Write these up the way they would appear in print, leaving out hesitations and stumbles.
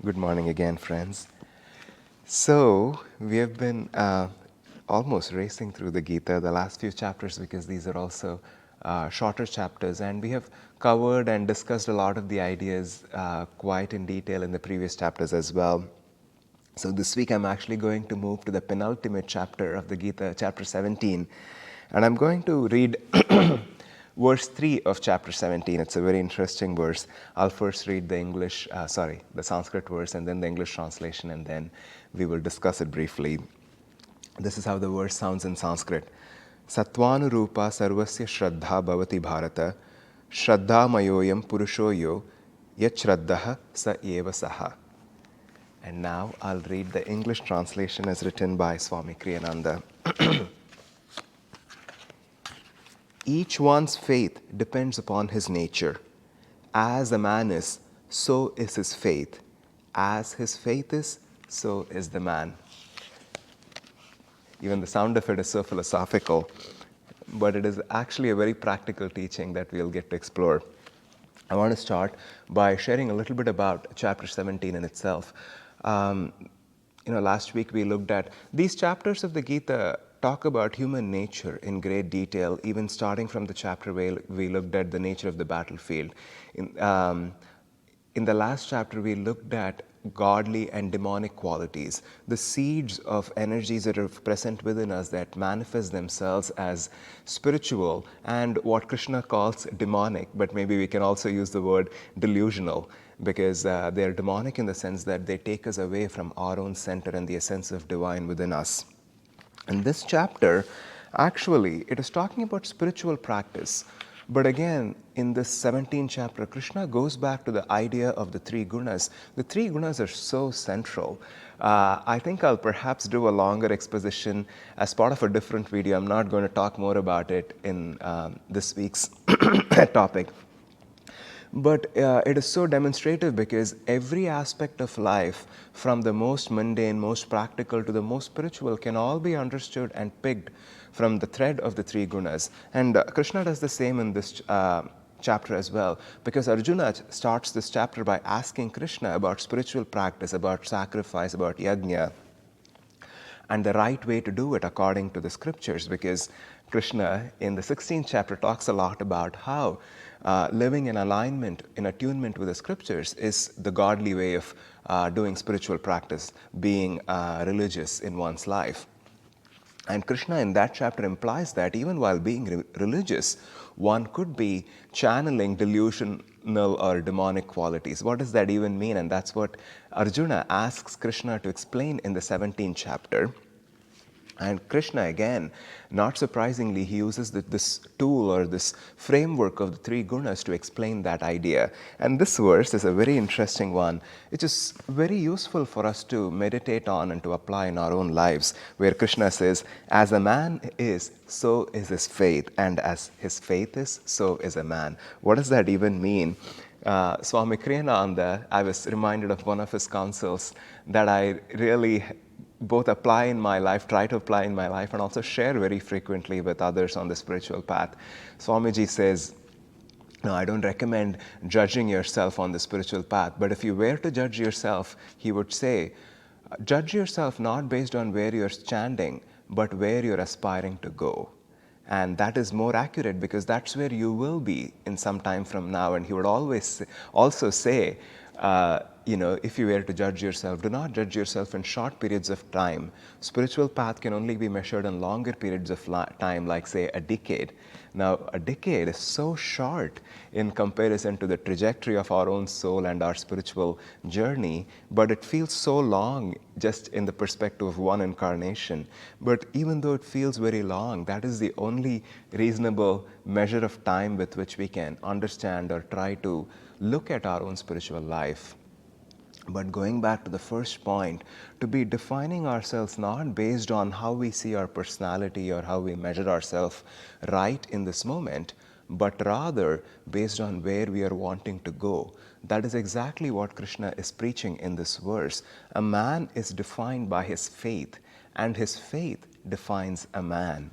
Good morning again, friends. So, we have been almost racing through the Gita, the last few chapters, because these are also shorter chapters, and we have covered and discussed a lot of the ideas quite in detail in the previous chapters as well. So, this week I'm actually going to move to the penultimate chapter of the Gita, chapter 17, and I'm going to read verse 3 of chapter 17. It's a very interesting verse. I'll first read the Sanskrit verse and then the English translation, and then we will discuss it briefly. This is how the verse sounds in Sanskrit. Sattvanurupa sarvasya shraddha bhavati bharata shraddha mayoyam purusho yo yat shraddaha sa eva saha. And now I'll read the English translation as written by Swami Kriyananda. Each one's faith depends upon his nature. As a man is, so is his faith. As his faith is, so is the man. Even the sound of it is so philosophical, but it is actually a very practical teaching that we'll get to explore. I want to start by sharing a little bit about chapter 17 in itself. Last week we looked at these chapters of the Gita talk about human nature in great detail, even starting from the chapter where we looked at the nature of the battlefield. In the last chapter, we looked at godly and demonic qualities, the seeds of energies that are present within us that manifest themselves as spiritual and what Krishna calls demonic, but maybe we can also use the word delusional, because they're demonic in the sense that they take us away from our own center and the essence of divine within us. In this chapter, actually, it is talking about spiritual practice. But again, in this 17th chapter, Krishna goes back to the idea of the three gunas. The three gunas are so central. I think I'll perhaps do a longer exposition as part of a different video. I'm not going to talk more about it in this week's topic. But it is so demonstrative because every aspect of life, from the most mundane, most practical to the most spiritual, can all be understood and picked from the thread of the three gunas. And Krishna does the same in this chapter as well, because Arjuna starts this chapter by asking Krishna about spiritual practice, about sacrifice, about yajna, and the right way to do it according to the scriptures, because Krishna in the 16th chapter talks a lot about how living in alignment, in attunement with the scriptures is the godly way of doing spiritual practice, being religious in one's life. And Krishna in that chapter implies that even while being religious, one could be channeling delusional or demonic qualities. What does that even mean? And that's what Arjuna asks Krishna to explain in the 17th chapter. And Krishna, again, not surprisingly, he uses this tool or this framework of the three gunas to explain that idea. And this verse is a very interesting one. It is very useful for us to meditate on and to apply in our own lives, where Krishna says, as a man is, so is his faith, and as his faith is, so is a man. What does that even mean? Swami Kriyananda, I was reminded of one of his counsels that I really both apply in my life, try to apply in my life, and also share very frequently with others on the spiritual path. Swamiji says, no, I don't recommend judging yourself on the spiritual path, but if you were to judge yourself, he would say, judge yourself not based on where you're standing, but where you're aspiring to go. And that is more accurate because that's where you will be in some time from now. And he would always also say, if you were to judge yourself, do not judge yourself in short periods of time. Spiritual path can only be measured in longer periods of time, like say a decade. Now, a decade is so short in comparison to the trajectory of our own soul and our spiritual journey, but it feels so long just in the perspective of one incarnation. But even though it feels very long, that is the only reasonable measure of time with which we can understand or try to look at our own spiritual life. But going back to the first point, to be defining ourselves not based on how we see our personality or how we measure ourselves right in this moment, but rather based on where we are wanting to go. That is exactly what Krishna is preaching in this verse. A man is defined by his faith, and his faith defines a man.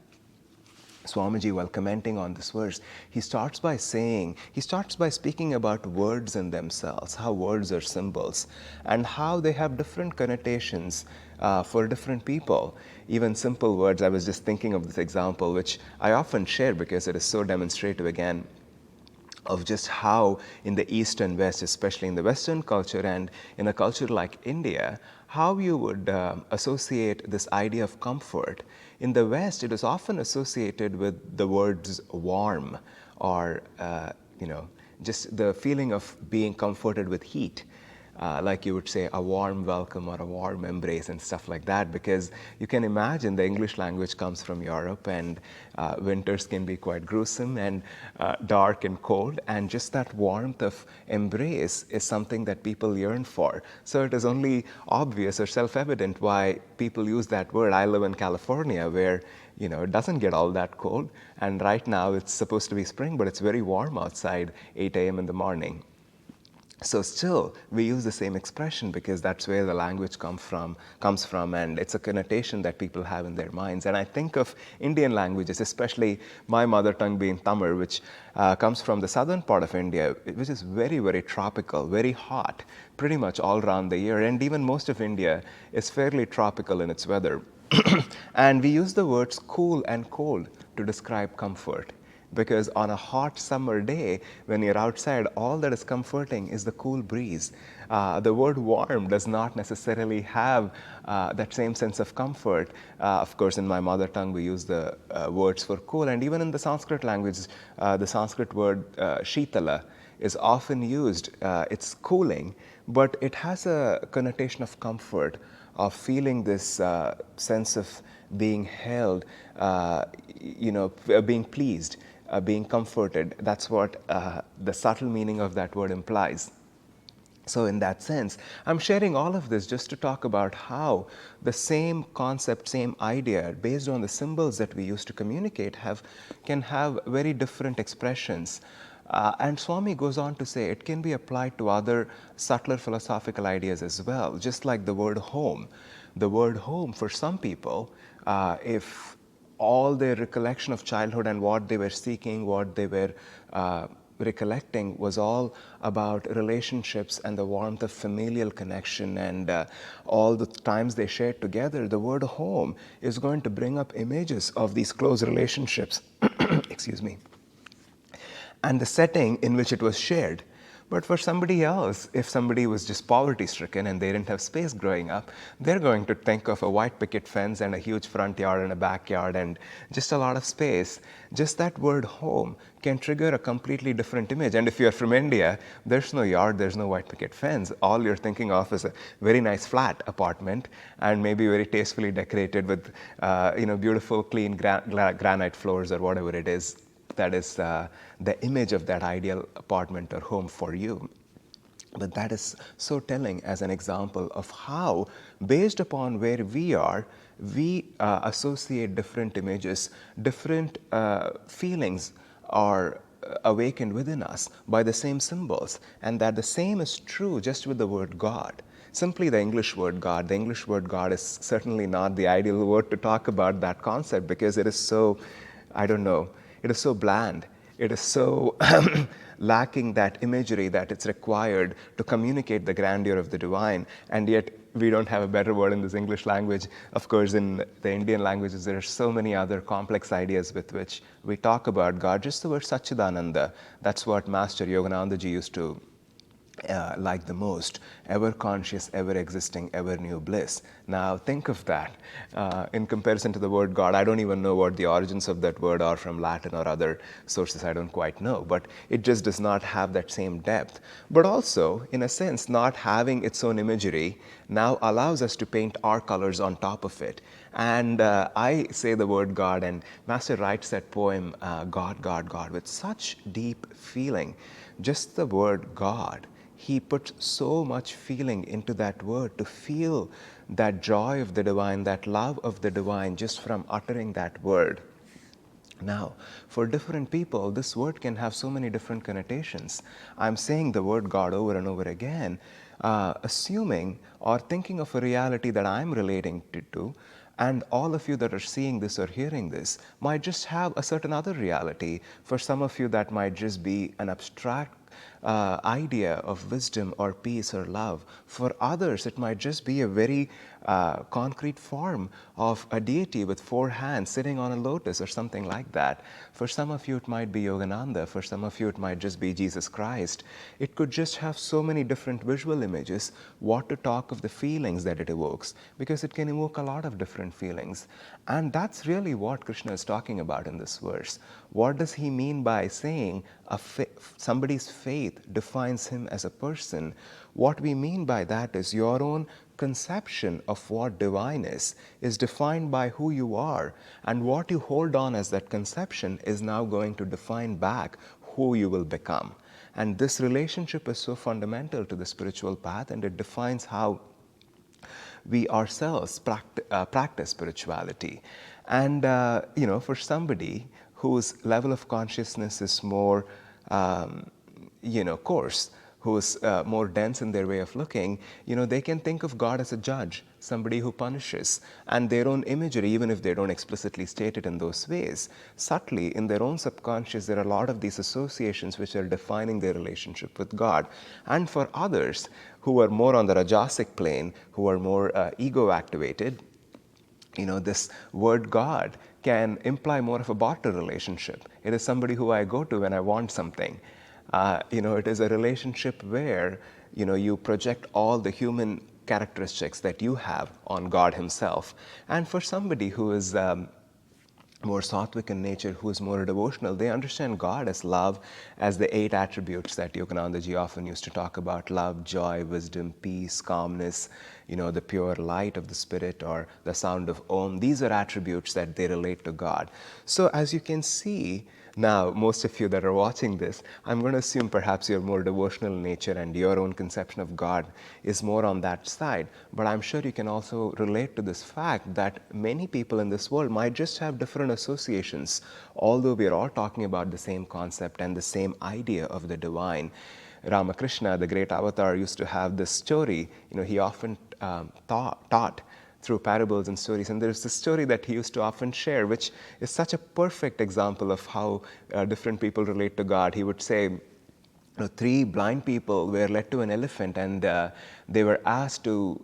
Swamiji, while commenting on this verse, he starts by speaking about words in themselves, how words are symbols, and how they have different connotations for different people. Even simple words, I was just thinking of this example, which I often share because it is so demonstrative again of just how in the East and West, especially in the Western culture and in a culture like India, how you would associate this idea of comfort. In the West, it is often associated with the words warm or, just the feeling of being comforted with heat. Like you would say, a warm welcome or a warm embrace and stuff like that, because you can imagine the English language comes from Europe, and winters can be quite gruesome and dark and cold, and just that warmth of embrace is something that people yearn for. So it is only obvious or self-evident why people use that word. I live in California, where it doesn't get all that cold, and right now it's supposed to be spring, but it's very warm outside 8 a.m. in the morning. So still, we use the same expression because that's where the language comes from, and it's a connotation that people have in their minds. And I think of Indian languages, especially my mother tongue being Tamil, which comes from the southern part of India, which is very, very tropical, very hot, pretty much all around the year. And even most of India is fairly tropical in its weather. And we use the words cool and cold to describe comfort. Because on a hot summer day, when you're outside, all that is comforting is the cool breeze. The word warm does not necessarily have that same sense of comfort. Of course, in my mother tongue, we use the words for cool. And even in the Sanskrit language, the Sanskrit word shitala is often used. It's cooling, but it has a connotation of comfort, of feeling this sense of being held, being pleased. Being comforted. That's what the subtle meaning of that word implies. So in that sense, I'm sharing all of this just to talk about how the same concept, same idea, based on the symbols that we use to communicate, can have very different expressions. And Swami goes on to say it can be applied to other subtler philosophical ideas as well, just like the word home. The word home, for some people, if all their recollection of childhood and what they were seeking, what they were recollecting was all about relationships and the warmth of familial connection and all the times they shared together, the word home is going to bring up images of these close relationships, excuse me, and the setting in which it was shared. But for somebody else, if somebody was just poverty stricken and they didn't have space growing up, they're going to think of a white picket fence and a huge front yard and a backyard and just a lot of space. Just that word home can trigger a completely different image. And if you're from India, there's no yard, there's no white picket fence. All you're thinking of is a very nice flat apartment and maybe very tastefully decorated with beautiful clean granite floors or whatever it is. That is the image of that ideal apartment or home for you. But that is so telling as an example of how, based upon where we are, we associate different images, different feelings are awakened within us by the same symbols. And that the same is true just with the word God. Simply the English word God. The English word God is certainly not the ideal word to talk about that concept because it is so, it is so bland. It is so lacking that imagery that it's required to communicate the grandeur of the divine. And yet we don't have a better word in this English language. Of course, in the Indian languages, there are so many other complex ideas with which we talk about God. Just the word Satchidananda, that's what Master Yoganandaji used to like the most, ever conscious, ever existing, ever new bliss. Now think of that in comparison to the word God. I don't even know what the origins of that word are from Latin or other sources. I don't quite know, but it just does not have that same depth. But also, in a sense, not having its own imagery now allows us to paint our colors on top of it. And I say the word God, and Master writes that poem, God, God, God, with such deep feeling. Just the word God, he put so much feeling into that word to feel that joy of the divine, that love of the divine just from uttering that word. Now, for different people, this word can have so many different connotations. I'm saying the word God over and over again, assuming or thinking of a reality that I'm relating to, And all of you that are seeing this or hearing this might just have a certain other reality. For some of you, that might just be an abstract idea of wisdom or peace or love. For others, it might just be a very concrete form of a deity with four hands sitting on a lotus or something like that. For some of you, it might be Yogananda. For some of you, it might just be Jesus Christ. It could just have so many different visual images. What to talk of the feelings that it evokes, because it can evoke a lot of different feelings. And that's really what Krishna is talking about in this verse. What does he mean by saying somebody's faith defines him as a person? What we mean by that is your own conception of what divine is defined by who you are, and what you hold on as that conception is now going to define back who you will become. And this relationship is so fundamental to the spiritual path, and it defines how we ourselves practice spirituality. And for somebody whose level of consciousness is more coarse, who's more dense in their way of looking, they can think of God as a judge, somebody who punishes. And their own imagery, even if they don't explicitly state it in those ways, subtly in their own subconscious, there are a lot of these associations which are defining their relationship with God. And for others who are more on the Rajasic plane, who are more ego activated, this word God can imply more of a barter relationship. It is somebody who I go to when I want something. It is a relationship where, you project all the human characteristics that you have on God himself. And for somebody who is more sattvic in nature, who is more devotional, they understand God as love, as the 8 attributes that Yoganandaji often used to talk about: love, joy, wisdom, peace, calmness, the pure light of the spirit, or the sound of Om. These are attributes that they relate to God. So as you can see, now, most of you that are watching this, I'm going to assume perhaps you're more devotional in nature and your own conception of God is more on that side. But I'm sure you can also relate to this fact that many people in this world might just have different associations, although we're all talking about the same concept and the same idea of the divine. Ramakrishna, the great avatar, used to have this story. He often taught through parables and stories. And there's this story that he used to often share, which is such a perfect example of how different people relate to God. He would say, 3 blind people were led to an elephant, and they were asked to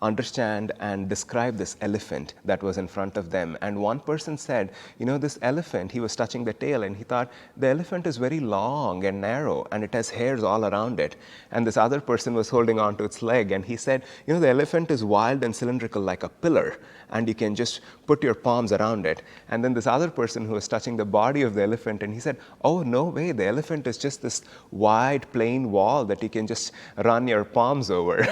understand and describe this elephant that was in front of them. And one person said, this elephant, he was touching the tail, and he thought, the elephant is very long and narrow, and it has hairs all around it. And this other person was holding on to its leg, and he said, the elephant is wild and cylindrical like a pillar, and you can just put your palms around it. And then this other person who was touching the body of the elephant, and he said, oh, no way, the elephant is just this wide, plain wall that you can just run your palms over.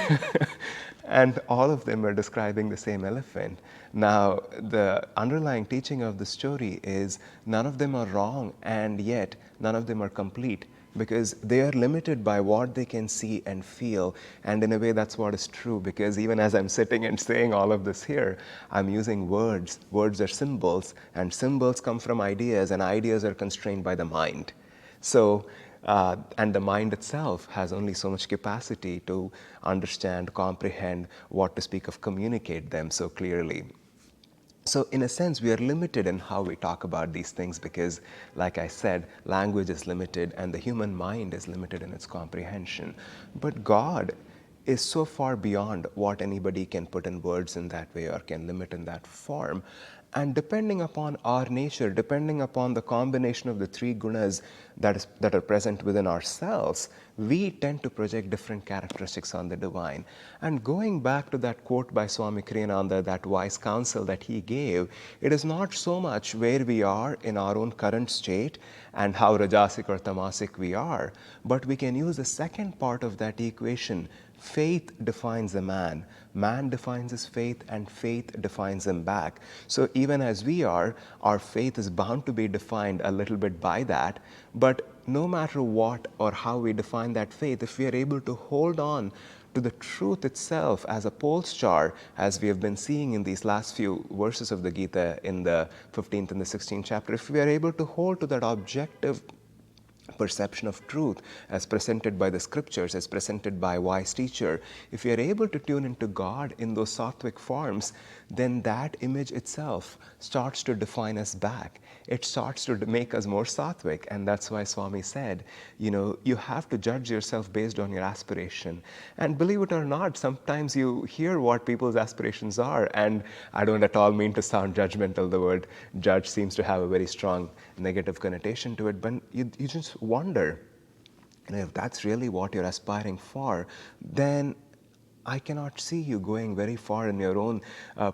And all of them are describing the same elephant. Now, the underlying teaching of the story is none of them are wrong, and yet none of them are complete, because they are limited by what they can see and feel. And in a way, that's what is true, because even as I'm sitting and saying all of this here, I'm using words. Words are symbols, and symbols come from ideas, and ideas are constrained by the mind. So, and the mind itself has only so much capacity to understand, comprehend, what to speak of, communicate them so clearly. So in a sense, we are limited in how we talk about these things because, like I said, language is limited and the human mind is limited in its comprehension. But God is so far beyond what anybody can put in words in that way or can limit in that form. And depending upon our nature, depending upon the combination of the 3 gunas that are present within ourselves, we tend to project different characteristics on the divine. And going back to that quote by Swami Kriyananda, that wise counsel that he gave, it is not so much where we are in our own current state and how rajasic or tamasic we are, but we can use the second part of that equation. Faith defines a man. Man defines his faith, and faith defines him back. So even as we are, our faith is bound to be defined a little bit by that. But no matter what or how we define that faith, if we are able to hold on to the truth itself as a pole star, as we have been seeing in these last few verses of the Gita in the 15th and the 16th chapter, if we are able to hold to that objective perception of truth as presented by the scriptures, as presented by a wise teacher, if we are able to tune into God in those sattvic forms, then that image itself starts to define us back. It starts to make us more sattvic. And that's why Swami said, you have to judge yourself based on your aspiration. And believe it or not, sometimes you hear what people's aspirations are. And I don't at all mean to sound judgmental. The word judge seems to have a very strong negative connotation to it. But you just wonder, if that's really what you're aspiring for, then I cannot see you going very far in your own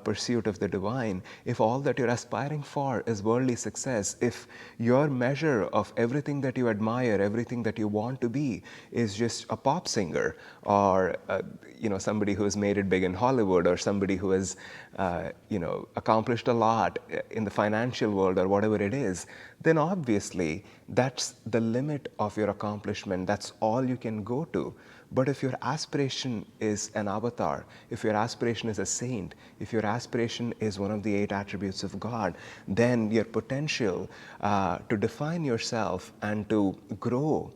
pursuit of the divine. If all that you're aspiring for is worldly success, if your measure of everything that you admire, everything that you want to be, is just a pop singer, or somebody who has made it big in Hollywood, or somebody who has accomplished a lot in the financial world, or whatever it is, then obviously that's the limit of your accomplishment. That's all you can go to. But if your aspiration is an avatar, if your aspiration is a saint, if your aspiration is one of the 8 attributes of God, then your potential to define yourself and to grow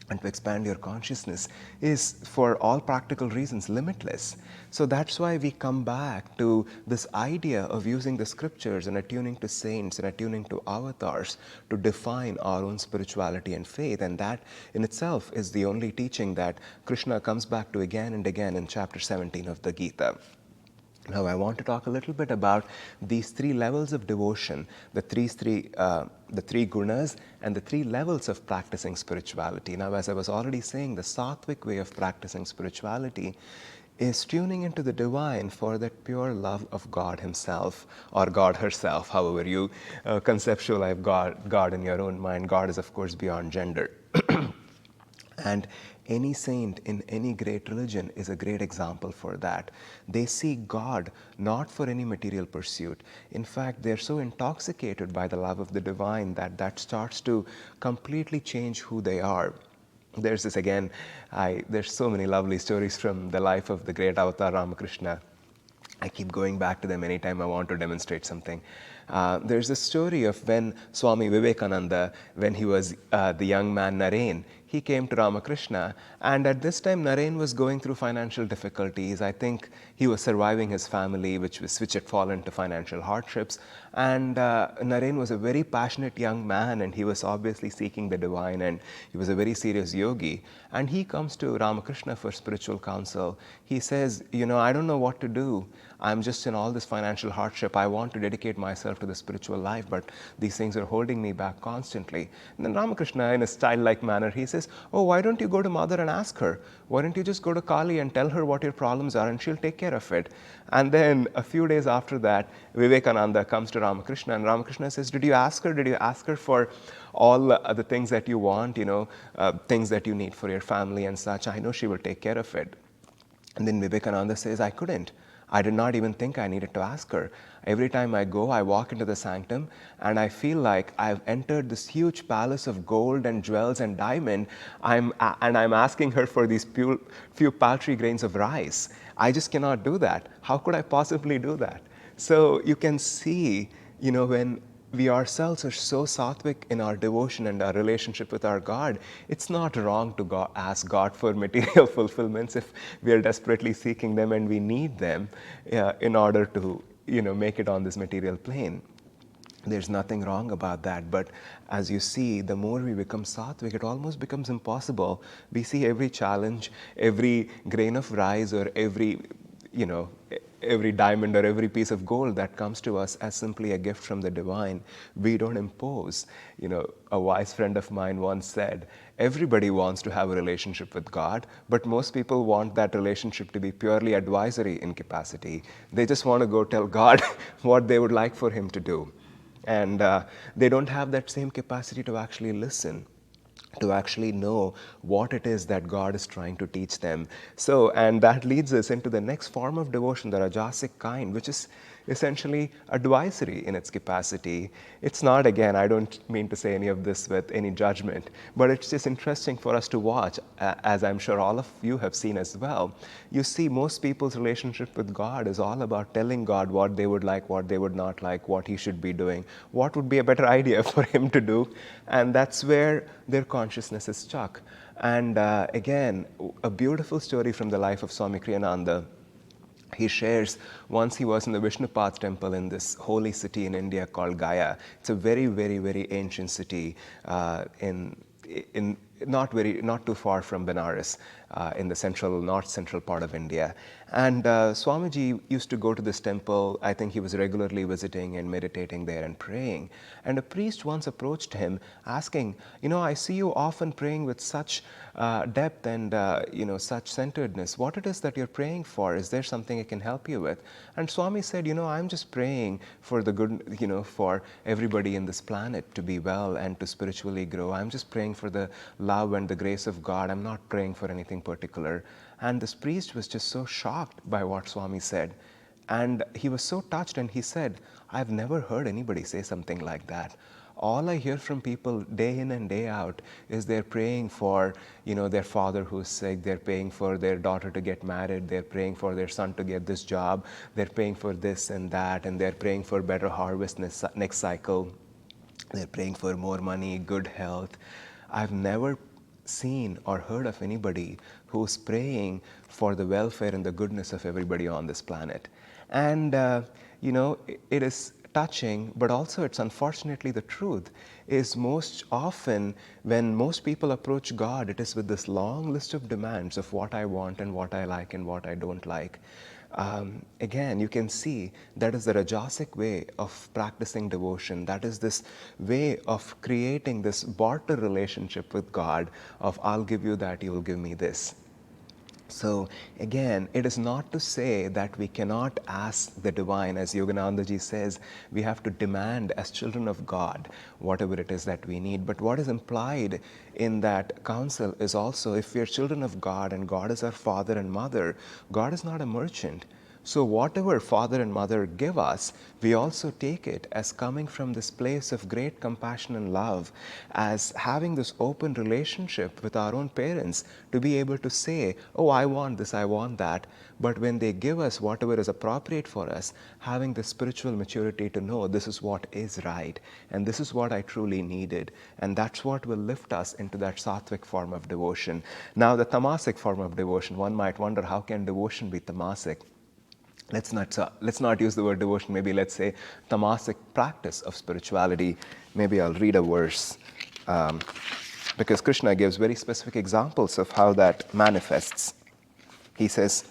and to expand your consciousness is, for all practical reasons, limitless. So that's why we come back to this idea of using the scriptures and attuning to saints and attuning to avatars to define our own spirituality and faith. And that in itself is the only teaching that Krishna comes back to again and again in chapter 17 of the Gita. Now, I want to talk a little bit about these 3 levels of devotion, the three gunas, and the 3 levels of practicing spirituality. Now, as I was already saying, the sattvic way of practicing spirituality is tuning into the divine for that pure love of God Himself, or God herself, however you conceptualize God in your own mind. God is, of course, beyond gender. And any saint in any great religion is a great example for that. They seek God not for any material pursuit. In fact, they're so intoxicated by the love of the divine that starts to completely change who they are. There's this again, there's so many lovely stories from the life of the great avatar Ramakrishna. I keep going back to them anytime I want to demonstrate something. There's a story of when Swami Vivekananda, when he was the young man Naren, he came to Ramakrishna, and at this time Naren was going through financial difficulties. I think he was surviving his family, which had fallen into financial hardships. And Naren was a very passionate young man, and he was obviously seeking the divine, and he was a very serious yogi. And he comes to Ramakrishna for spiritual counsel. He says, I don't know what to do. I'm just in all this financial hardship. I want to dedicate myself to the spiritual life, but these things are holding me back constantly. And then Ramakrishna, in a style-like manner, he says, oh, why don't you go to Mother and ask her? Why don't you just go to Kali and tell her what your problems are, and she'll take care of it? And then a few days after that, Vivekananda comes to Ramakrishna, and Ramakrishna says, did you ask her? Did you ask her for all the things that you want, things that you need for your family and such? I know she will take care of it. And then Vivekananda says, I couldn't. I did not even think I needed to ask her. Every time I go, I walk into the sanctum, and I feel like I've entered this huge palace of gold and jewels and diamond, and I'm asking her for these few paltry grains of rice. I just cannot do that. How could I possibly do that? So you can see, when we ourselves are so sattvic in our devotion and our relationship with our God, it's not wrong to ask God for material fulfillments if we are desperately seeking them and we need them in order to make it on this material plane. There's nothing wrong about that. But as you see, the more we become sattvic, it almost becomes impossible. We see every challenge, every grain of rice, or every diamond or every piece of gold that comes to us as simply a gift from the divine. We don't impose. A wise friend of mine once said, everybody wants to have a relationship with God, but most people want that relationship to be purely advisory in capacity. They just want to go tell God what they would like for Him to do. And they don't have that same capacity to actually listen, to actually know what it is that God is trying to teach them. So, and that leads us into the next form of devotion, the Rajasic kind, which is essentially advisory in its capacity. It's not, again, I don't mean to say any of this with any judgment, but it's just interesting for us to watch, as I'm sure all of you have seen as well. You see, most people's relationship with God is all about telling God what they would like, what they would not like, what He should be doing, what would be a better idea for Him to do, and that's where their consciousness is stuck. And again, a beautiful story from the life of Swami Kriyananda. He shares once he was in the Vishnupad temple in this holy city in India called Gaya. It's a very, very, very ancient city in not too far from Benares, in the north central part of India. And Swamiji used to go to this temple. I think he was regularly visiting and meditating there and praying. And a priest once approached him asking, I see you often praying with such depth and such centeredness. What it is that you're praying for? Is there something I can help you with? And Swami said, I'm just praying for the good, for everybody in this planet to be well and to spiritually grow. I'm just praying for the love and the grace of God. I'm not praying for anything particular. And this priest was just so shocked by what Swami said. And he was so touched, and he said, I've never heard anybody say something like that. All I hear from people day in and day out is they're praying for, their father who's sick, they're praying for their daughter to get married, they're praying for their son to get this job, they're praying for this and that, and they're praying for better harvest next cycle. They're praying for more money, good health. I've never seen or heard of anybody who's praying for the welfare and the goodness of everybody on this planet. And, it is touching, but also it's unfortunately the truth, is most often when most people approach God, it is with this long list of demands of what I want and what I like and what I don't like. Again, you can see that is the Rajasic way of practicing devotion. That is this way of creating this barter relationship with God of I'll give you that, you will give me this. So again, it is not to say that we cannot ask the divine. As Yoganandaji says, we have to demand as children of God whatever it is that we need. But what is implied in that counsel is also, if we are children of God and God is our father and mother, God is not a merchant. So whatever father and mother give us, we also take it as coming from this place of great compassion and love, as having this open relationship with our own parents to be able to say, oh, I want this, I want that. But when they give us whatever is appropriate for us, having the spiritual maturity to know this is what is right and this is what I truly needed. And that's what will lift us into that sattvic form of devotion. Now, the tamasic form of devotion, one might wonder, how can devotion be tamasic? Let's not use the word devotion. Maybe let's say tamasic practice of spirituality. Maybe I'll read a verse because Krishna gives very specific examples of how that manifests. He says,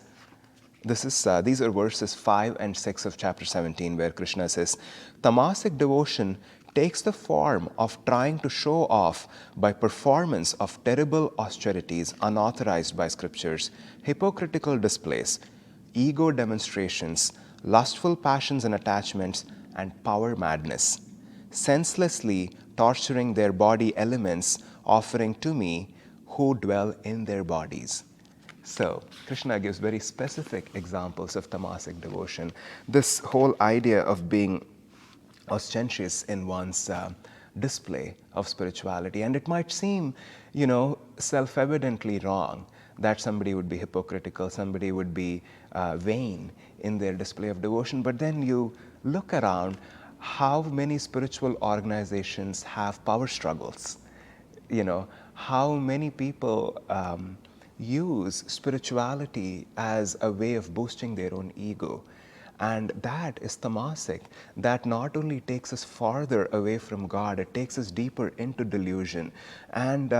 these are verses 5 and 6 of chapter 17, where Krishna says, tamasic devotion takes the form of trying to show off by performance of terrible austerities unauthorized by scriptures, hypocritical displays, ego demonstrations, lustful passions and attachments, and power madness, senselessly torturing their body elements, offering to me who dwell in their bodies. So, Krishna gives very specific examples of tamasic devotion. This whole idea of being ostentatious in one's display of spirituality. And it might seem, self-evidently wrong that somebody would be hypocritical, somebody would be vain in their display of devotion. But then you look around, how many spiritual organizations have power struggles? How many people use spirituality as a way of boosting their own ego. And that is tamasic. That not only takes us farther away from God, it takes us deeper into delusion. And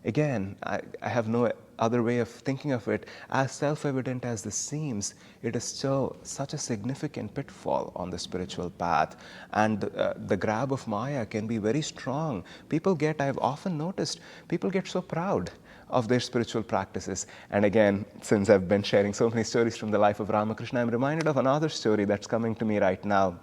again, I have no other way of thinking of it. As self-evident as this seems, it is still such a significant pitfall on the spiritual path. And the grab of Maya can be very strong. I've often noticed, people get so proud of their spiritual practices. And again, since I've been sharing so many stories from the life of Ramakrishna, I'm reminded of another story that's coming to me right now.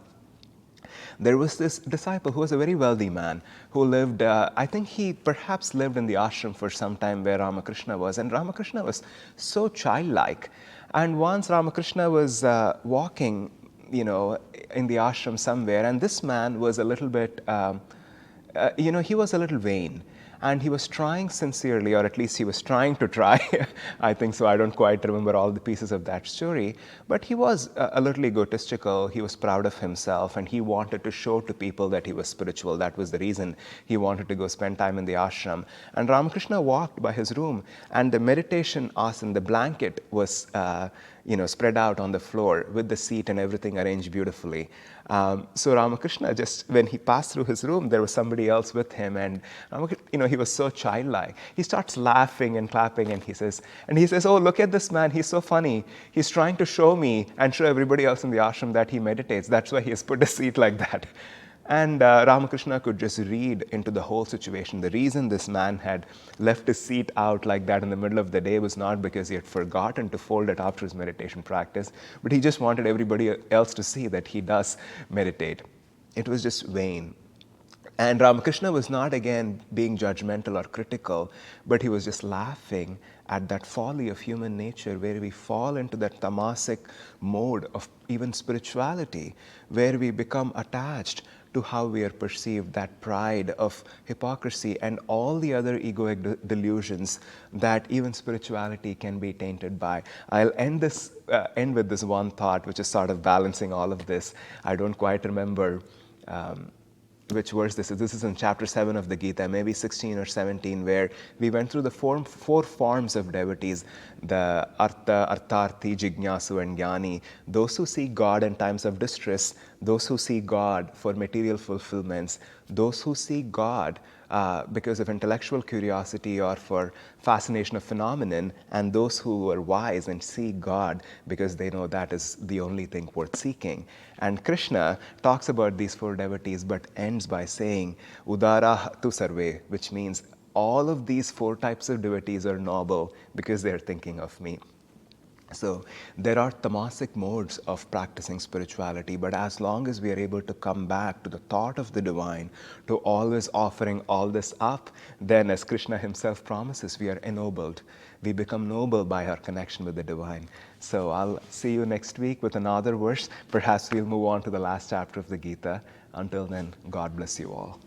There was this disciple who was a very wealthy man who lived, I think he perhaps lived in the ashram for some time where Ramakrishna was. And Ramakrishna was so childlike. And once Ramakrishna was walking in the ashram somewhere. And this man was a little bit, he was a little vain. And he was trying sincerely, or at least he was trying to try. I think so. I don't quite remember all the pieces of that story. But he was a little egotistical. He was proud of himself, and he wanted to show to people that he was spiritual. That was the reason he wanted to go spend time in the ashram. And Ramakrishna walked by his room, and the meditation asana, the blanket was spread out on the floor with the seat and everything arranged beautifully. So Ramakrishna, just when he passed through his room, there was somebody else with him, and he was so childlike. He starts laughing and clapping, and he says, "Oh, look at this man! He's so funny. He's trying to show me and show everybody else in the ashram that he meditates. That's why he has put a seat like that." And Ramakrishna could just read into the whole situation. The reason this man had left his seat out like that in the middle of the day was not because he had forgotten to fold it after his meditation practice, but he just wanted everybody else to see that he does meditate. It was just vain. And Ramakrishna was not, again, being judgmental or critical, but he was just laughing at that folly of human nature where we fall into that tamasic mode of even spirituality, where we become attached to how we are perceived, that pride of hypocrisy and all the other egoic delusions that even spirituality can be tainted by. I'll end with this one thought, which is sort of balancing all of this. I don't quite remember which verse this is. This is in chapter 7 of the Gita, maybe 16 or 17, where we went through the four forms of devotees, the Artha, Artharthi, Jignasu, and Jnani. Those who seek God in times of distress, those who seek God for material fulfillments, those who seek God because of intellectual curiosity or for fascination of phenomenon, and those who are wise and seek God because they know that is the only thing worth seeking. And Krishna talks about these four devotees but ends by saying, Udara tu sarve, which means all of these four types of devotees are noble because they're thinking of me. So there are tamasic modes of practicing spirituality, but as long as we are able to come back to the thought of the divine, to always offering all this up, then as Krishna himself promises, we are ennobled. We become noble by our connection with the divine. So I'll see you next week with another verse. Perhaps we'll move on to the last chapter of the Gita. Until then, God bless you all.